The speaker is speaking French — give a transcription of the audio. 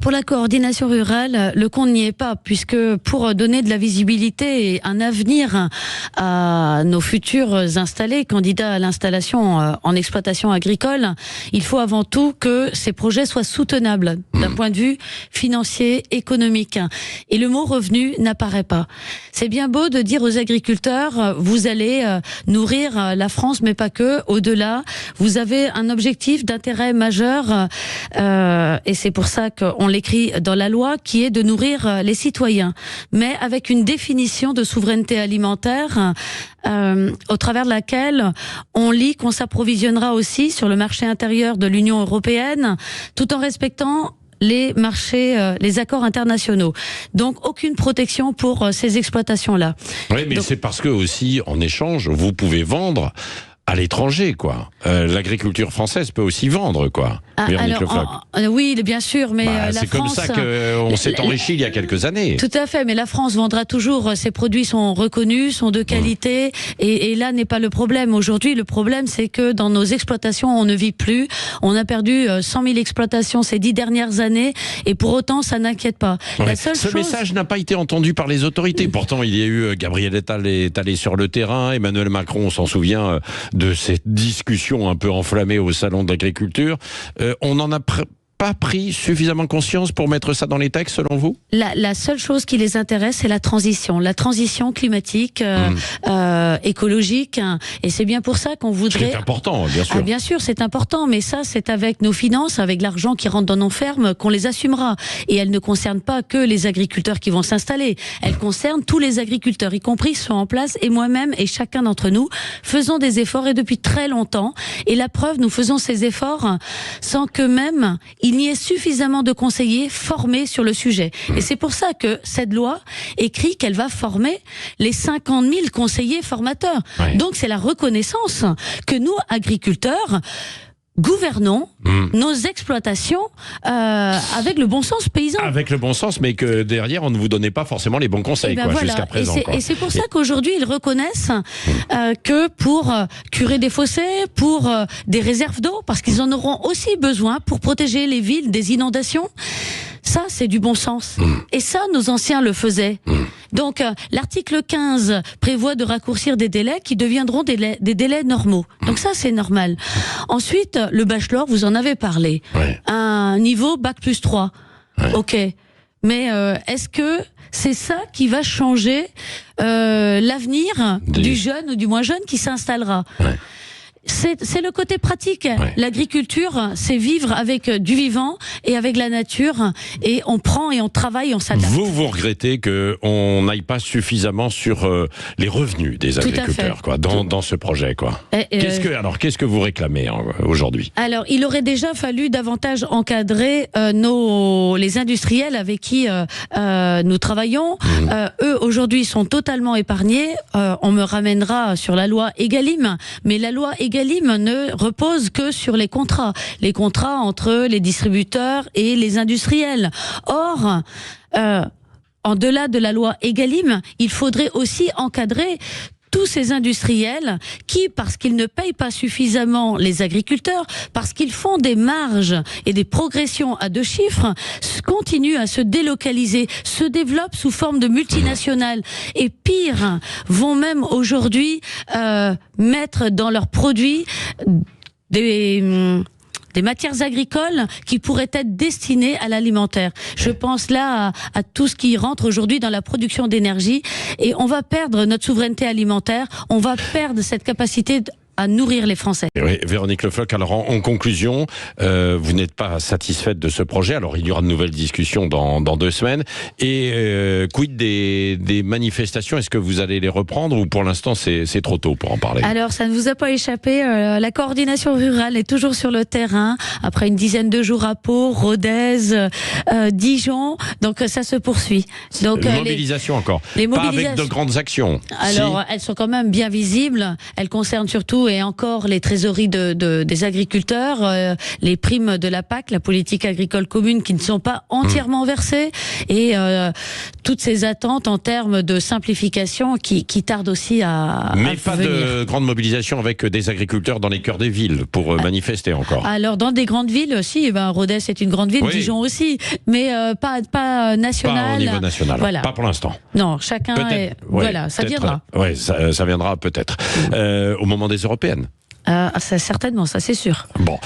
Pour la coordination rurale, le compte n'y est pas, puisque pour donner de la visibilité et un avenir à nos futurs installés, candidats à l'installation en exploitation agricole, il faut avant tout que ces projets soient soutenables d'un point de vue financier, économique. Et le mot revenu n'apparaît pas. C'est bien beau de dire aux agriculteurs, vous allez nourrir la France, mais pas que. Au-delà, vous avez un objectif d'intérêt majeur, et c'est pour ça qu'on l'écrit dans la loi, qui est de nourrir les citoyens, mais avec une définition de souveraineté alimentaire au travers de laquelle on lit qu'on s'approvisionnera aussi sur le marché intérieur de l'Union européenne, tout en respectant les marchés, les accords internationaux. Donc aucune protection pour ces exploitations-là. Oui, mais c'est parce que aussi, en échange, vous pouvez vendre à l'étranger, quoi. L'agriculture française peut aussi vendre, quoi. Oui, bien sûr, mais la c'est France... comme ça qu'on s'est enrichi il y a quelques années. Tout à fait, mais la France vendra toujours. Ses produits sont reconnus, sont de qualité, et là n'est pas le problème. Aujourd'hui, le problème, c'est que dans nos exploitations, on ne vit plus. On a perdu 100 000 exploitations ces 10 dernières années, et pour autant, ça n'inquiète pas. Ouais. Ce message n'a pas été entendu par les autorités. Pourtant, il y a eu Gabriel Attal est allé sur le terrain, Emmanuel Macron, on s'en souvient de cette discussion un peu enflammée au salon de l'agriculture. On n'en a pas pris suffisamment conscience pour mettre ça dans les textes, selon vous? La seule chose qui les intéresse, c'est la transition climatique, écologique, et c'est bien pour ça qu'on voudrait... C'est important, bien sûr. Ah, bien sûr, c'est important, mais ça, c'est avec nos finances, avec l'argent qui rentre dans nos fermes, qu'on les assumera. Et elle ne concerne pas que les agriculteurs qui vont s'installer, elle concerne tous les agriculteurs, y compris ceux en place, et moi-même, et chacun d'entre nous, faisons des efforts, et depuis très longtemps, et la preuve, nous faisons ces efforts sans que même il n'y ait suffisamment de conseillers formés sur le sujet. Et c'est pour ça que cette loi écrit qu'elle va former les 50 000 conseillers formateurs. Ouais. Donc c'est la reconnaissance que nous, agriculteurs, gouvernons nos exploitations avec le bon sens paysan. Avec le bon sens, mais que derrière, on ne vous donnait pas forcément les bons conseils, voilà. Jusqu'à présent. Et c'est pour ça qu'aujourd'hui, ils reconnaissent que pour curer des fossés, pour des réserves d'eau, parce qu'ils en auront aussi besoin pour protéger les villes des inondations, ça, c'est du bon sens. Et ça, nos anciens le faisaient. Donc, l'article 15 prévoit de raccourcir des délais qui deviendront des délais normaux. Donc ça, c'est normal. Ensuite, le bachelor, vous en avez parlé. Ouais. Un niveau bac+3. Ouais. Ok. Mais est-ce que c'est ça qui va changer l'avenir du jeune ou du moins jeune qui s'installera? Ouais. C'est le côté pratique. Ouais. L'agriculture, c'est vivre avec du vivant et avec la nature, et on prend et on travaille, on s'adapte. Vous regrettez qu'on n'aille pas suffisamment sur les revenus des agriculteurs, quoi, dans ce projet, quoi. Qu'est-ce que vous réclamez aujourd'hui? Alors, il aurait déjà fallu davantage encadrer les industriels avec qui nous travaillons. Eux, aujourd'hui, sont totalement épargnés. On me ramènera sur la loi Egalim, mais la loi Egalim ne repose que sur les contrats entre les distributeurs et les industriels. Or, en-delà de la loi Egalim, il faudrait aussi encadrer tous ces industriels qui, parce qu'ils ne payent pas suffisamment les agriculteurs, parce qu'ils font des marges et des progressions à 2 chiffres, continuent à se délocaliser, se développent sous forme de multinationales, et pire, vont même aujourd'hui mettre dans leurs produits des matières agricoles qui pourraient être destinées à l'alimentaire. Je pense là à tout ce qui rentre aujourd'hui dans la production d'énergie, et on va perdre notre souveraineté alimentaire, on va perdre cette capacité à nourrir les Français. Oui, Véronique Le Floch, alors en conclusion, vous n'êtes pas satisfaite de ce projet, alors il y aura de nouvelles discussions dans 2 semaines, et quid des manifestations, est-ce que vous allez les reprendre, ou pour l'instant c'est trop tôt pour en parler? Alors ça ne vous a pas échappé, la coordination rurale est toujours sur le terrain, après une dizaine de jours à Pau, Rodez, Dijon, donc ça se poursuit. Donc, mobilisation encore, pas avec de grandes actions. Alors elles sont quand même bien visibles, elles concernent surtout et encore les trésoreries des agriculteurs, les primes de la PAC, la politique agricole commune, qui ne sont pas entièrement versées, et toutes ces attentes en termes de simplification qui tardent aussi à Mais pas venir. de grande mobilisation avec des agriculteurs dans les cœurs des villes pour manifester encore. Alors dans des grandes villes, si, Rodez est une grande ville, Oui. Dijon aussi, mais pas national. Pas au niveau national, Voilà. pas pour l'instant. Non, chacun est... voilà, ça viendra. Oui, ça viendra peut-être. Au moment des européennes. Ça, certainement, ça c'est sûr. Bon.